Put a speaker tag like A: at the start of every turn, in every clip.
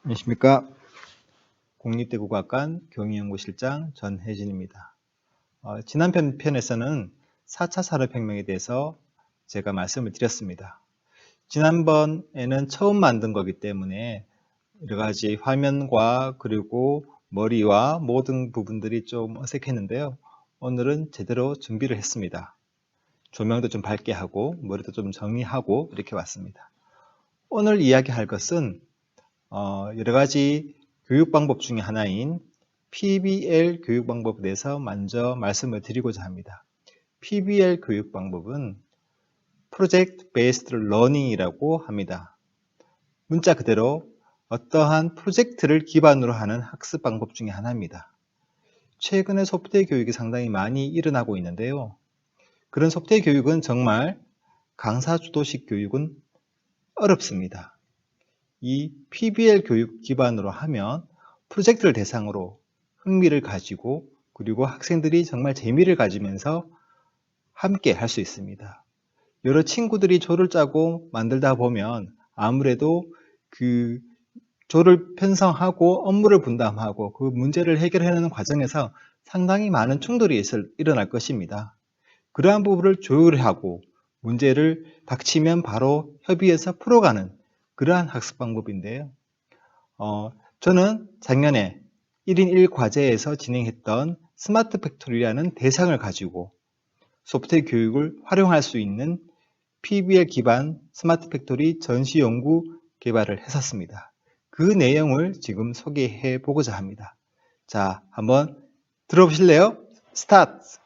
A: 안녕하십니까. 국립대 국악관 교육연구실장 전혜진입니다. 지난 편에서는 4차 산업혁명에 대해서 제가 말씀을 드렸습니다. 지난번에는 처음 만든 거기 때문에 여러 가지 화면과 그리고 머리와 모든 부분들이 좀 어색했는데요. 오늘은 제대로 준비를 했습니다. 조명도 좀 밝게 하고 머리도 좀 정리하고 이렇게 왔습니다. 오늘 이야기할 것은 여러 가지 교육 방법 중에 하나인 PBL 교육 방법에 대해서 먼저 말씀을 드리고자 합니다. PBL 교육 방법은 Project Based Learning이라고 합니다. 문자 그대로 어떠한 프로젝트를 기반으로 하는 학습 방법 중에 하나입니다. 최근에 소프트웨어 교육이 상당히 많이 일어나고 있는데요. 그런 소프트웨어 교육은 정말 강사 주도식 교육은 어렵습니다. 이 PBL 교육 기반으로 하면 프로젝트를 대상으로 흥미를 가지고 그리고 학생들이 정말 재미를 가지면서 함께 할 수 있습니다. 여러 친구들이 조를 짜고 만들다 보면 아무래도 그 조를 편성하고 업무를 분담하고 그 문제를 해결하는 과정에서 상당히 많은 충돌이 일어날 것입니다. 그러한 부분을 조율하고 문제를 닥치면 바로 협의해서 풀어가는 그러한 학습 방법인데요. 저는 작년에 1인 1과제에서 진행했던 스마트 팩토리라는 대상을 가지고 소프트웨어 교육을 활용할 수 있는 PBL 기반 스마트 팩토리 전시 연구 개발을 했었습니다. 그 내용을 지금 소개해 보고자 합니다. 자, 한번 들어보실래요? 스타트!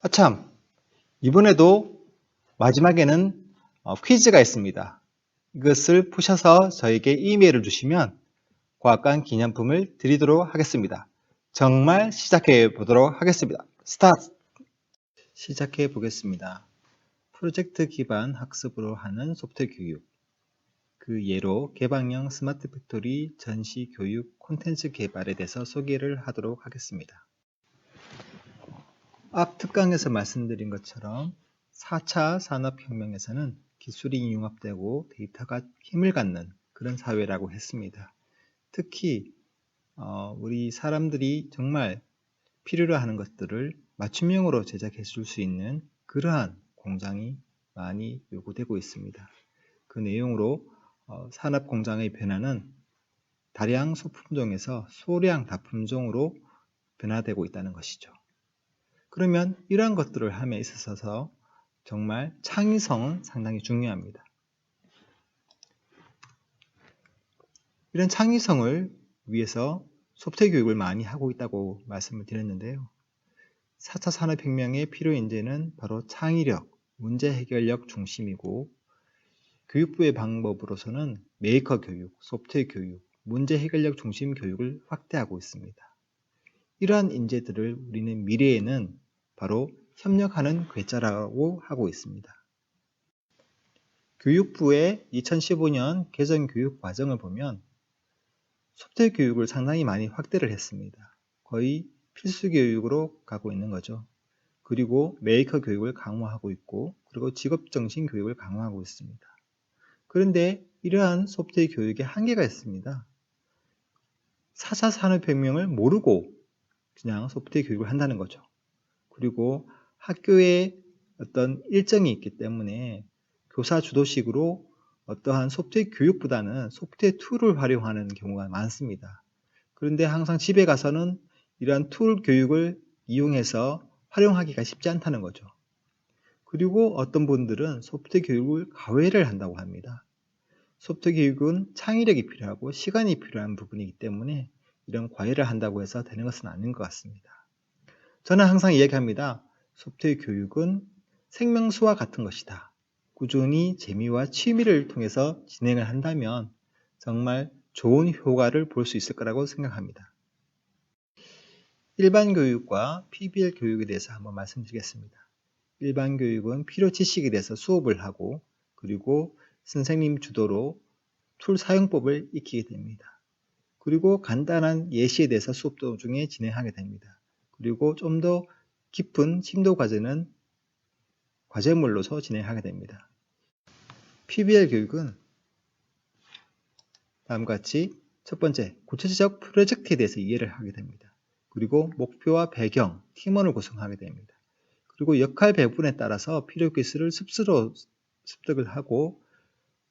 A: 아참, 이번에도 마지막에는 퀴즈가 있습니다. 이것을 푸셔서 저에게 이메일을 주시면 과학관 기념품을 드리도록 하겠습니다. 정말 시작해 보도록 하겠습니다. 스타트! 시작해 보겠습니다. 프로젝트 기반 학습으로 하는 소프트웨어 교육. 그 예로 개방형 스마트 팩토리 전시 교육 콘텐츠 개발에 대해서 소개를 하도록 하겠습니다. 앞 특강에서 말씀드린 것처럼 4차 산업혁명에서는 기술이 융합되고 데이터가 힘을 갖는 그런 사회라고 했습니다. 특히 우리 사람들이 정말 필요로 하는 것들을 맞춤형으로 제작해 줄 수 있는 그러한 공장이 많이 요구되고 있습니다. 그 내용으로 산업 공장의 변화는 다량 소품종에서 소량 다품종으로 변화되고 있다는 것이죠. 그러면 이러한 것들을 함에 있어서 정말 창의성은 상당히 중요합니다. 이런 창의성을 위해서 소프트웨어 교육을 많이 하고 있다고 말씀을 드렸는데요. 4차 산업혁명의 필요 인재는 바로 창의력, 문제 해결력 중심이고 교육부의 방법으로서는 메이커 교육, 소프트웨어 교육, 문제 해결력 중심 교육을 확대하고 있습니다. 이러한 인재들을 우리는 미래에는 바로 협력하는 괴짜라고 하고 있습니다. 교육부의 2015년 개정 교육 과정을 보면 소프트웨어 교육을 상당히 많이 확대를 했습니다. 거의 필수 교육으로 가고 있는 거죠. 그리고 메이커 교육을 강화하고 있고 그리고 직업정신 교육을 강화하고 있습니다. 그런데 이러한 소프트웨어 교육에 한계가 있습니다. 4차 산업혁명을 모르고 그냥 소프트웨어 교육을 한다는 거죠. 그리고 학교에 어떤 일정이 있기 때문에 교사 주도식으로 어떠한 소프트웨어 교육보다는 소프트웨어 툴을 활용하는 경우가 많습니다. 그런데 항상 집에 가서는 이러한 툴 교육을 이용해서 활용하기가 쉽지 않다는 거죠. 그리고 어떤 분들은 소프트웨어 교육을 과외를 한다고 합니다. 소프트웨어 교육은 창의력이 필요하고 시간이 필요한 부분이기 때문에 이런 과외를 한다고 해서 되는 것은 아닌 것 같습니다. 저는 항상 이야기합니다. 소프트웨어 교육은 생명수와 같은 것이다. 꾸준히 재미와 취미를 통해서 진행을 한다면 정말 좋은 효과를 볼 수 있을 거라고 생각합니다. 일반 교육과 PBL 교육에 대해서 한번 말씀드리겠습니다. 일반 교육은 필요 지식에 대해서 수업을 하고 그리고 선생님 주도로 툴 사용법을 익히게 됩니다. 그리고 간단한 예시에 대해서 수업 도중에 진행하게 됩니다. 그리고 좀 더 깊은 심도 과제는 과제물로서 진행하게 됩니다. PBL 교육은 다음과 같이 첫 번째, 구체적 프로젝트에 대해서 이해를 하게 됩니다. 그리고 목표와 배경, 팀원을 구성하게 됩니다. 그리고 역할 배분에 따라서 필요 기술을 스스로 습득을 하고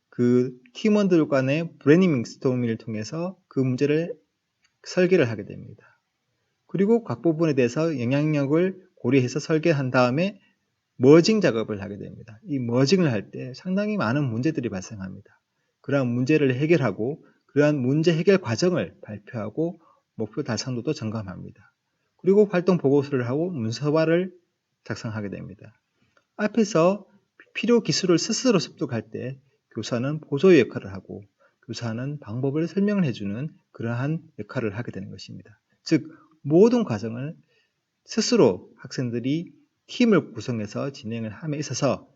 A: 그 팀원들 간의 브레인스토밍을 통해서 그 문제를 설계를 하게 됩니다. 그리고 각 부분에 대해서 영향력을 고려해서 설계한 다음에 머징 작업을 하게 됩니다. 이 머징을 할 때 상당히 많은 문제들이 발생합니다. 그러한 문제를 해결하고 그러한 문제 해결 과정을 발표하고 목표 달성도도 점검합니다. 그리고 활동 보고서를 하고 문서화를 작성하게 됩니다. 앞에서 필요 기술을 스스로 습득할 때 교사는 보조의 역할을 하고 교사는 방법을 설명을 해주는 그러한 역할을 하게 되는 것입니다. 즉 모든 과정을 스스로 학생들이 팀을 구성해서 진행을 함에 있어서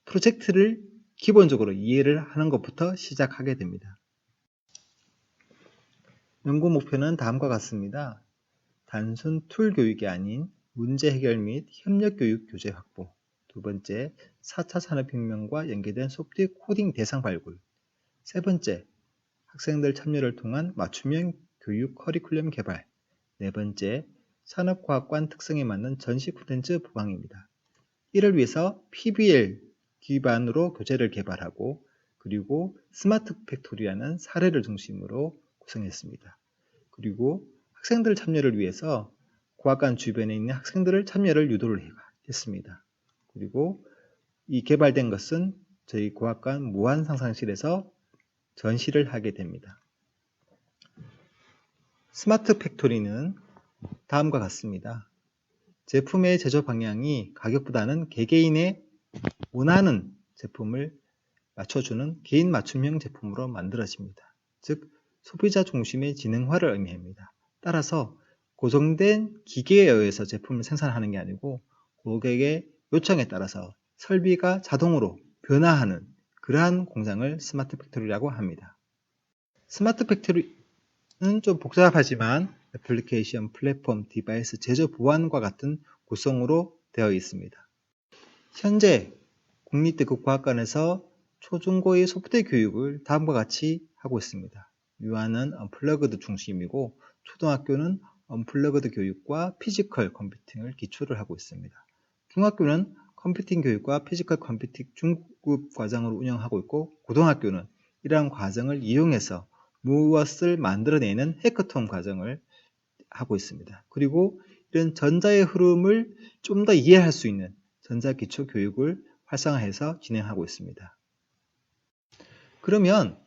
A: 프로젝트를 기본적으로 이해를 하는 것부터 시작하게 됩니다. 연구 목표는 다음과 같습니다. 단순 툴 교육이 아닌 문제 해결 및 협력 교육 교재 확보. 두 번째, 4차 산업혁명과 연계된 소프트웨어 코딩 대상 발굴. 세 번째, 학생들 참여를 통한 맞춤형 교육 커리큘럼 개발. 네 번째, 산업과학관 특성에 맞는 전시 콘텐츠 보강입니다. 이를 위해서 PBL 기반으로 교재를 개발하고 그리고 스마트 팩토리라는 사례를 중심으로 구성했습니다. 그리고 학생들 참여를 위해서 과학관 주변에 있는 학생들을 참여를 유도를 했습니다. 그리고 이 개발된 것은 저희 과학관 무한상상실에서 전시를 하게 됩니다. 스마트 팩토리는 다음과 같습니다. 제품의 제조 방향이 가격보다는 개개인의 원하는 제품을 맞춰주는 개인 맞춤형 제품으로 만들어집니다. 즉 소비자 중심의 지능화를 의미합니다. 따라서 고정된 기계에 의해서 제품을 생산하는 게 아니고 고객의 요청에 따라서 설비가 자동으로 변화하는 그러한 공장을 스마트 팩토리라고 합니다. 스마트 팩토리는 좀 복잡하지만 애플리케이션, 플랫폼, 디바이스, 제조 보안과 같은 구성으로 되어 있습니다. 현재 국립대국과학관에서 초중고의 소프트웨어 교육을 다음과 같이 하고 있습니다. 유아는 언플러그드 중심이고 초등학교는 언플러그드 교육과 피지컬 컴퓨팅을 기초를 하고 있습니다. 중학교는 컴퓨팅 교육과 피지컬 컴퓨팅 중급 과정을 운영하고 있고 고등학교는 이러한 과정을 이용해서 무엇을 만들어내는 해커톤 과정을 하고 있습니다. 그리고 이런 전자의 흐름을 좀 더 이해할 수 있는 전자기초 교육을 활성화해서 진행하고 있습니다. 그러면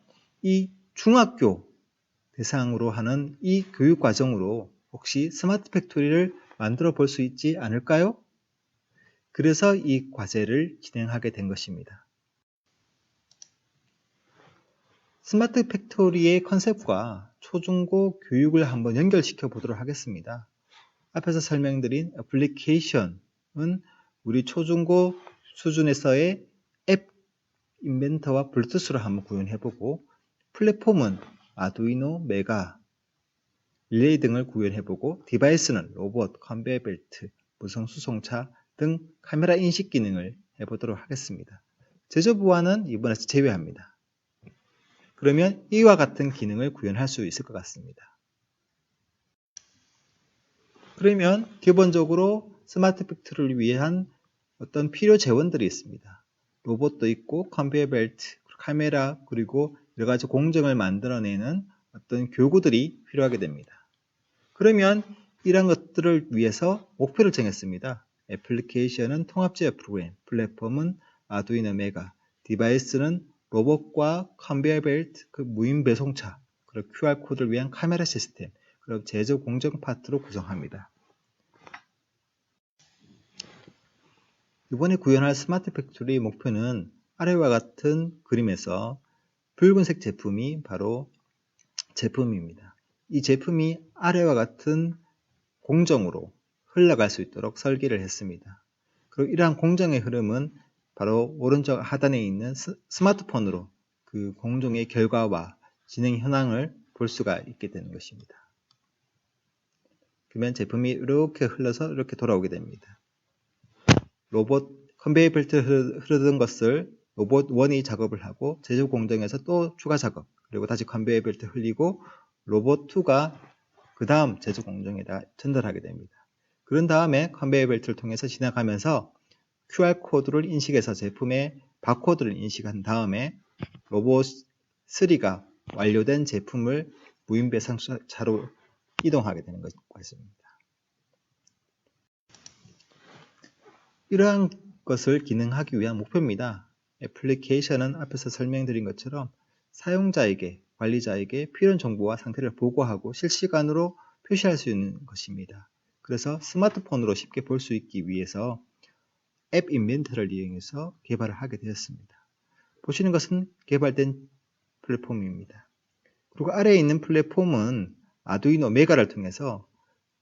A: 이 중학교 대상으로 하는 이 교육 과정으로 혹시 스마트 팩토리를 만들어 볼 수 있지 않을까요? 그래서 이 과제를 진행하게 된 것입니다. 스마트 팩토리의 컨셉과 초중고 교육을 한번 연결시켜 보도록 하겠습니다. 앞에서 설명드린 애플리케이션은 우리 초중고 수준에서의 앱 인벤터와 블루투스로 한번 구현해보고 플랫폼은 아두이노, 메가, 릴레이 등을 구현해보고 디바이스는 로봇, 컨베이어 벨트, 무선 수송차 등 카메라 인식 기능을 해보도록 하겠습니다. 제조 보안은 이번에서 제외합니다. 그러면 이와 같은 기능을 구현할 수 있을 것 같습니다. 그러면 기본적으로 스마트 팩토리를 위한 어떤 필요 재원들이 있습니다. 로봇도 있고 컨베이어 벨트, 카메라 그리고 여러 가지 공정을 만들어내는 어떤 교구들이 필요하게 됩니다. 그러면 이런 것들을 위해서 목표를 정했습니다. 애플리케이션은 통합제어 프로그램, 플랫폼은 아두이노 메가, 디바이스는 로봇과 컨베이어 벨트, 그 무인 배송차, 그리고 QR코드를 위한 카메라 시스템, 그리고 제조 공정 파트로 구성합니다. 이번에 구현할 스마트 팩토리 목표는 아래와 같은 그림에서 붉은색 제품이 바로 제품입니다. 이 제품이 아래와 같은 공정으로 흘러갈 수 있도록 설계를 했습니다. 그리고 이러한 공정의 흐름은 바로 오른쪽 하단에 있는 스마트폰으로 그 공정의 결과와 진행 현황을 볼 수가 있게 되는 것입니다. 그러면 제품이 이렇게 흘러서 이렇게 돌아오게 됩니다. 로봇 컨베이어 벨트 흐르던 것을 로봇 1이 작업을 하고 제조 공정에서 또 추가 작업, 그리고 다시 컨베이어 벨트 흘리고 로봇 2가 그 다음 제조 공정에다 전달하게 됩니다. 그런 다음에 컨베이어 벨트를 통해서 지나가면서 QR코드를 인식해서 제품의 바코드를 인식한 다음에 로봇 3가 완료된 제품을 무인 배송차로 이동하게 되는 것입니다. 이러한 것을 기능하기 위한 목표입니다. 애플리케이션은 앞에서 설명드린 것처럼 사용자에게, 관리자에게 필요한 정보와 상태를 보고하고 실시간으로 표시할 수 있는 것입니다. 그래서 스마트폰으로 쉽게 볼 수 있기 위해서 앱 인벤터를 이용해서 개발을 하게 되었습니다. 보시는 것은 개발된 플랫폼입니다. 그리고 아래에 있는 플랫폼은 아두이노 메가를 통해서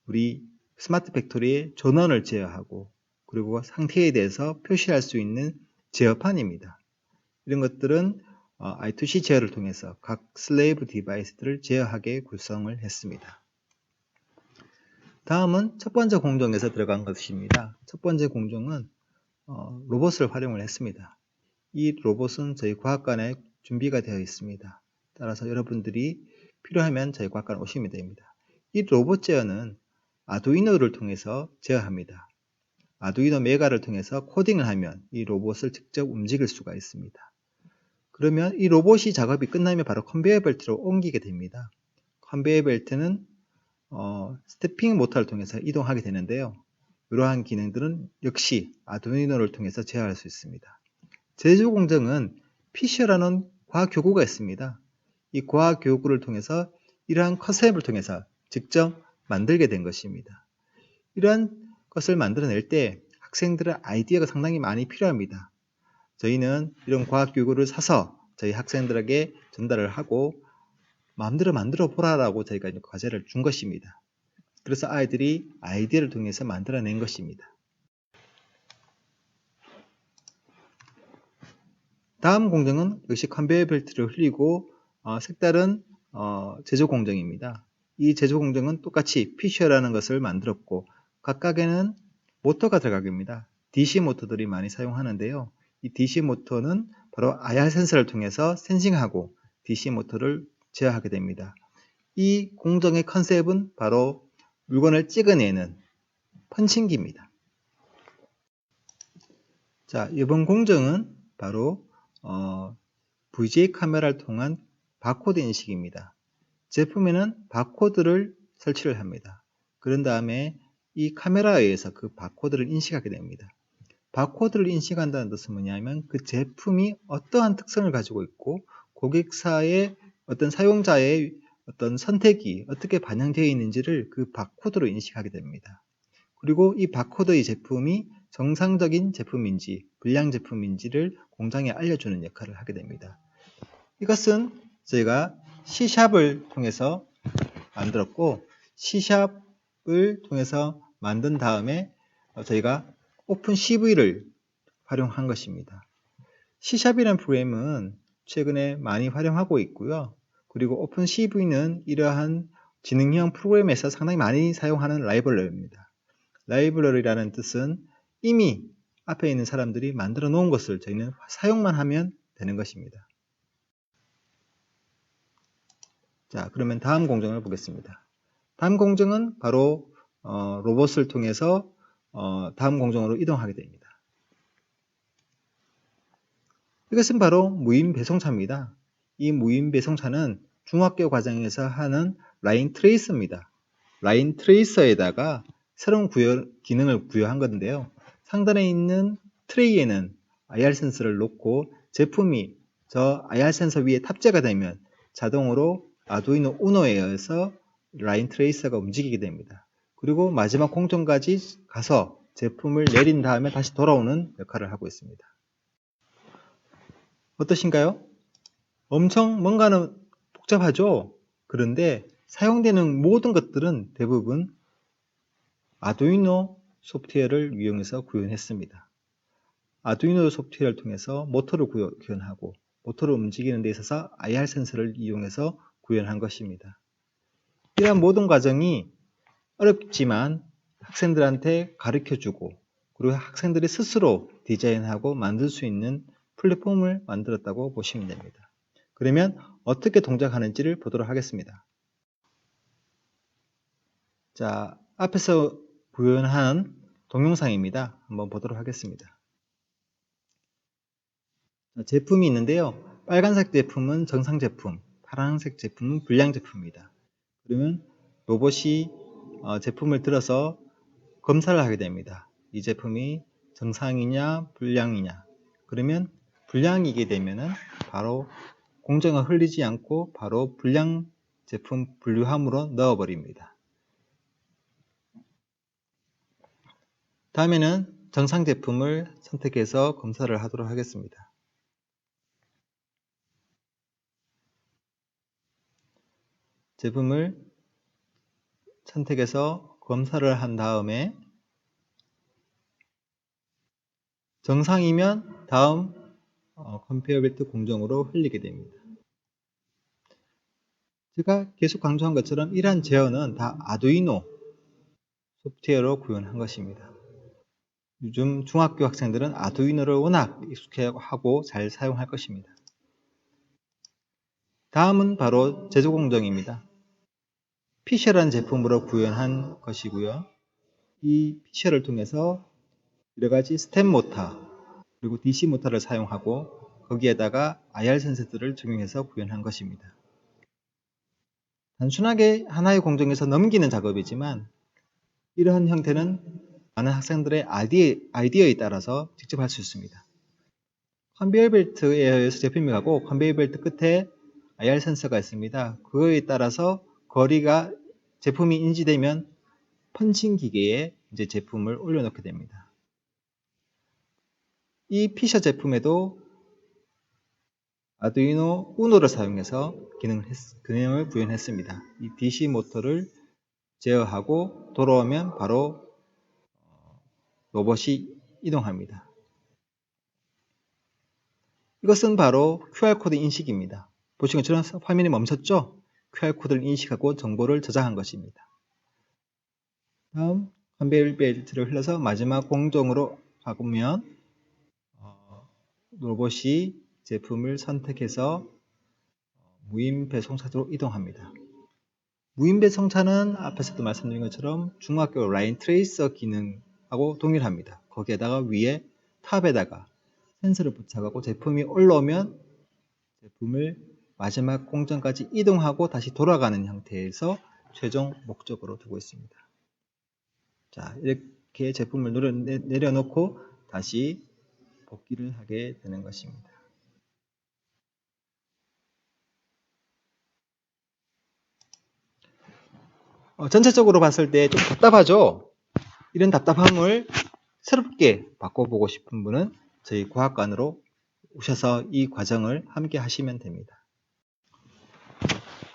A: 우리 스마트 팩토리의 전원을 제어하고 그리고 상태에 대해서 표시할 수 있는 제어판입니다. 이런 것들은 I2C 제어를 통해서 각 슬레이브 디바이스들을 제어하게 구성을 했습니다. 다음은 첫 번째 공정에서 들어간 것입니다. 첫 번째 공정은 로봇을 활용을 했습니다. 이 로봇은 저희 과학관에 준비가 되어 있습니다. 따라서 여러분들이 필요하면 저희 과학관 오시면 됩니다. 이 로봇 제어는 아두이노를 통해서 제어합니다. 아두이노 메가를 통해서 코딩을 하면 이 로봇을 직접 움직일 수가 있습니다. 그러면 이 로봇이 작업이 끝나면 바로 컨베이어 벨트로 옮기게 됩니다. 컨베이어 벨트는 스태핑 모터를 통해서 이동하게 되는데요. 이러한 기능들은 역시 아두이노를 통해서 제어할 수 있습니다. 제조 공정은 피셔라는 과학교구가 있습니다. 이 과학교구를 통해서 이러한 컨셉을 통해서 직접 만들게 된 것입니다. 이러한 것을 만들어낼 때 학생들의 아이디어가 상당히 많이 필요합니다. 저희는 이런 과학교구를 사서 저희 학생들에게 전달을 하고 마음대로 만들어 보라라고 저희가 과제를 준 것입니다. 그래서 아이들이 아이디어를 통해서 만들어낸 것입니다. 다음 공정은 역시 컨베이어 벨트를 흘리고 색다른 제조 공정입니다. 이 제조 공정은 똑같이 피셔라는 것을 만들었고 각각에는 모터가 들어갑니다. DC 모터들이 많이 사용하는데요. 이 DC 모터는 바로 IR 센서를 통해서 센싱하고 DC 모터를 제어하게 됩니다. 이 공정의 컨셉은 바로 물건을 찍어내는 펀칭기입니다. 자, 이번 공정은 바로 VGA 카메라를 통한 바코드 인식입니다. 제품에는 바코드를 설치를 합니다. 그런 다음에 이 카메라에 의해서 그 바코드를 인식하게 됩니다. 바코드를 인식한다는 뜻은 뭐냐면 그 제품이 어떠한 특성을 가지고 있고 고객사의 어떤 사용자의 어떤 선택이 어떻게 반영되어 있는지를 그 바코드로 인식하게 됩니다. 그리고 이 바코드의 제품이 정상적인 제품인지 불량 제품인지를 공장에 알려주는 역할을 하게 됩니다. 이것은 저희가 C샵을 통해서 만들었고 C샵을 통해서 만든 다음에 저희가 오픈 CV를 활용한 것입니다. C샵이라는 프로그램은 최근에 많이 활용하고 있고요. 그리고 오픈 CV는 이러한 지능형 프로그램에서 상당히 많이 사용하는 라이브러리입니다. 라이브러리라는 뜻은 이미 앞에 있는 사람들이 만들어 놓은 것을 저희는 사용만 하면 되는 것입니다. 자, 그러면 다음 공정을 보겠습니다. 다음 공정은 바로 로봇을 통해서 다음 공정으로 이동하게 됩니다. 이것은 바로 무인 배송차입니다. 이 무인 배송차는 중학교 과정에서 하는 라인 트레이서입니다. 라인 트레이서에다가 새로운 기능을 부여한 건데요. 상단에 있는 트레이에는 IR 센서를 놓고 제품이 저 IR 센서 위에 탑재가 되면 자동으로 아두이노 우노에 의해서 라인 트레이서가 움직이게 됩니다. 그리고 마지막 공정까지 가서 제품을 내린 다음에 다시 돌아오는 역할을 하고 있습니다. 어떠신가요? 엄청 뭔가는 복잡하죠? 그런데 사용되는 모든 것들은 대부분 아두이노 소프트웨어를 이용해서 구현했습니다. 아두이노 소프트웨어를 통해서 모터를 구현하고 모터를 움직이는 데 있어서 IR 센서를 이용해서 구현한 것입니다. 이러한 모든 과정이 어렵지만 학생들한테 가르쳐주고 그리고 학생들이 스스로 디자인하고 만들 수 있는 플랫폼을 만들었다고 보시면 됩니다. 그러면 어떻게 동작하는지를 보도록 하겠습니다. 자, 앞에서 구현한 동영상입니다. 한번 보도록 하겠습니다. 제품이 있는데요. 빨간색 제품은 정상 제품, 파란색 제품은 불량 제품입니다. 그러면 로봇이 제품을 들어서 검사를 하게 됩니다. 이 제품이 정상이냐 불량이냐. 그러면 불량이게 되면은 바로 공정을 흘리지 않고 바로 불량 제품 분류함으로 넣어버립니다. 다음에는 정상 제품을 선택해서 검사를 하도록 하겠습니다. 제품을 선택해서 검사를 한 다음에 정상이면 다음 컨베이어 벨트 공정으로 흘리게 됩니다. 제가 계속 강조한 것처럼 이러한 제어는 다 아두이노 소프트웨어로 구현한 것입니다. 요즘 중학교 학생들은 아두이노를 워낙 익숙해하고 잘 사용할 것입니다. 다음은 바로 제조 공정입니다. 피셔라는 제품으로 구현한 것이고요. 이 피셔를 통해서 여러가지 스텝 모터 그리고 DC 모터를 사용하고 거기에다가 IR 센서들을 적용해서 구현한 것입니다. 단순하게 하나의 공정에서 넘기는 작업이지만 이러한 형태는 많은 학생들의 아이디어에 따라서 직접 할 수 있습니다. 컨베이어 벨트에 의해서 제품이 가고 컨베이어 벨트 끝에 IR 센서가 있습니다. 그거에 따라서 거리가 제품이 인지되면 펀칭 기계에 이제 제품을 올려놓게 됩니다. 이 피셔 제품에도 아두이노 우노를 사용해서 기능을 구현했습니다. 이 DC 모터를 제어하고 돌아오면 바로 로봇이 이동합니다. 이것은 바로 QR코드 인식입니다. 보시는 것처럼 화면이 멈췄죠? QR코드를 인식하고 정보를 저장한 것입니다. 다음 컨베이어 벨트를 흘러서 마지막 공정으로 가보면 로봇이 제품을 선택해서 무인 배송차로 이동합니다. 무인 배송차는 앞에서도 말씀드린 것처럼 중학교 라인 트레이서 기능하고 동일합니다. 거기에다가 위에 탑에다가 센서를 부착하고 제품이 올라오면 제품을 마지막 공정까지 이동하고 다시 돌아가는 형태에서 최종 목적으로 두고 있습니다. 자, 이렇게 제품을 내려놓고 다시 복귀를 하게 되는 것입니다. 전체적으로 봤을 때 좀 답답하죠? 이런 답답함을 새롭게 바꿔보고 싶은 분은 저희 과학관으로 오셔서 이 과정을 함께 하시면 됩니다.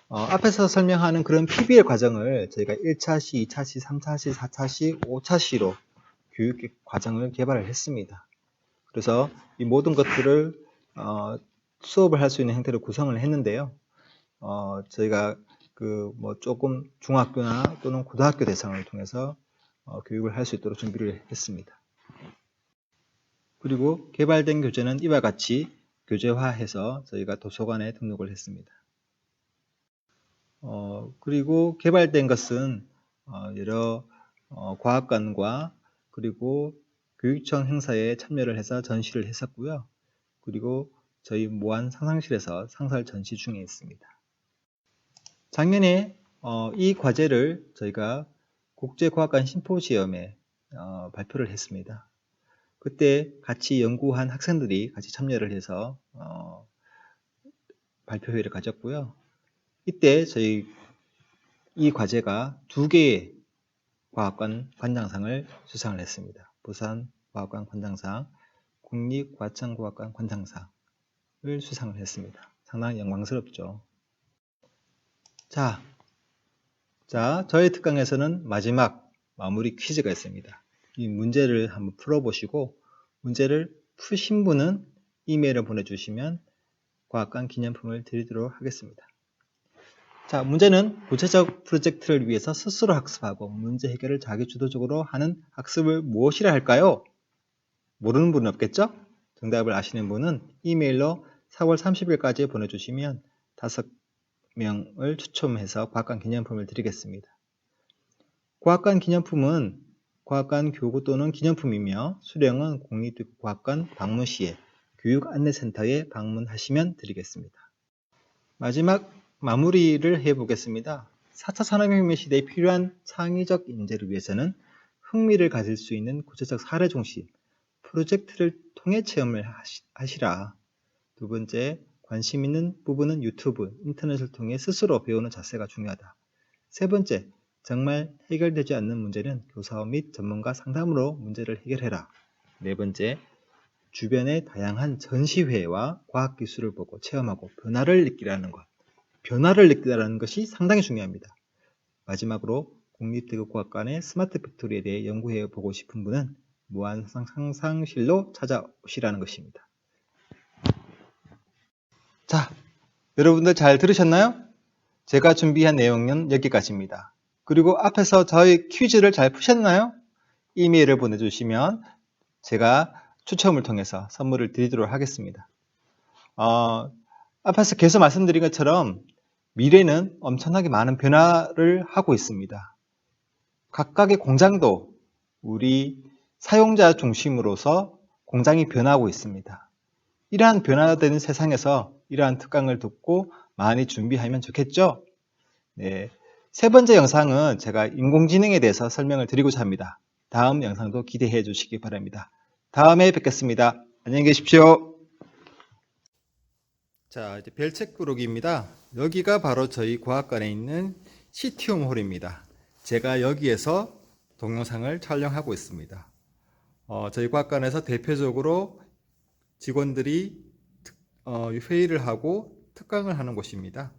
A: 앞에서 설명하는 그런 PBL 과정을 저희가 1차시, 2차시, 3차시, 4차시, 5차시로 교육 과정을 개발을 했습니다. 그래서 이 모든 것들을 수업을 할 수 있는 형태로 구성을 했는데요. 저희가 조금 중학교나 또는 고등학교 대상을 통해서 교육을 할 수 있도록 준비를 했습니다. 그리고 개발된 교재는 이와 같이 교재화해서 저희가 도서관에 등록을 했습니다. 그리고 개발된 것은 여러 과학관과 그리고 교육청 행사에 참여를 해서 전시를 했었고요. 그리고 저희 모안 상상실에서 상설 전시 중에 있습니다. 작년에 이 과제를 저희가 국제과학관 심포지엄에 발표를 했습니다. 그때 같이 연구한 학생들이 같이 참여를 해서 발표회를 가졌고요. 이때 저희 이 과제가 2개의 과학관 관장상을 수상을 했습니다. 부산 과학관 관장상, 국립과천과학관 관장상을 수상을 했습니다. 상당히 영광스럽죠. 자, 저희 특강에서는 마지막 마무리 퀴즈가 있습니다. 이 문제를 한번 풀어보시고 문제를 푸신 분은 이메일을 보내주시면 과학관 기념품을 드리도록 하겠습니다. 자, 문제는 구체적 프로젝트를 위해서 스스로 학습하고 문제 해결을 자기주도적으로 하는 학습을 무엇이라 할까요? 모르는 분은 없겠죠? 정답을 아시는 분은 이메일로 4월 30일까지 보내주시면 5명을 추첨해서 과학관 기념품을 드리겠습니다. 과학관 기념품은 과학관 교구 또는 기념품이며 수령은 국립과학관 방문 시에 교육안내센터에 방문하시면 드리겠습니다. 마지막 마무리를 해보겠습니다. 4차 산업혁명 시대에 필요한 창의적 인재를 위해서는 흥미를 가질 수 있는 구체적 사례 중심 프로젝트를 통해 체험을 하시라. 두 번째, 관심 있는 부분은 유튜브, 인터넷을 통해 스스로 배우는 자세가 중요하다. 세 번째, 정말 해결되지 않는 문제는 교사 및 전문가 상담으로 문제를 해결해라. 네 번째, 주변의 다양한 전시회와 과학기술을 보고 체험하고 변화를 느끼라는 것. 변화를 느끼라는 것이 상당히 중요합니다. 마지막으로 국립대구과학관의 스마트 팩토리에 대해 연구해 보고 싶은 분은 무한상상실로 찾아오시라는 것입니다. 자, 여러분들 잘 들으셨나요? 제가 준비한 내용은 여기까지입니다. 그리고 앞에서 저희 퀴즈를 잘 푸셨나요? 이메일을 보내주시면 제가 추첨을 통해서 선물을 드리도록 하겠습니다. 앞에서 계속 말씀드린 것처럼 미래는 엄청나게 많은 변화를 하고 있습니다. 각각의 공장도 우리 사용자 중심으로서 공장이 변하고 있습니다. 이러한 변화되는 세상에서 이러한 특강을 듣고 많이 준비하면 좋겠죠? 네. 세 번째 영상은 제가 인공지능에 대해서 설명을 드리고자 합니다. 다음 영상도 기대해 주시기 바랍니다. 다음에 뵙겠습니다. 안녕히 계십시오. 자, 이제 별책 부르기입니다. 여기가 바로 저희 과학관에 있는 시티움 홀입니다. 제가 여기에서 동영상을 촬영하고 있습니다. 저희 과학관에서 대표적으로 직원들이 회의를 하고 특강을 하는 곳입니다.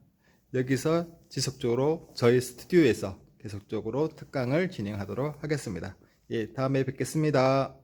A: 여기서 지속적으로 저희 스튜디오에서 계속적으로 특강을 진행하도록 하겠습니다. 예, 다음에 뵙겠습니다.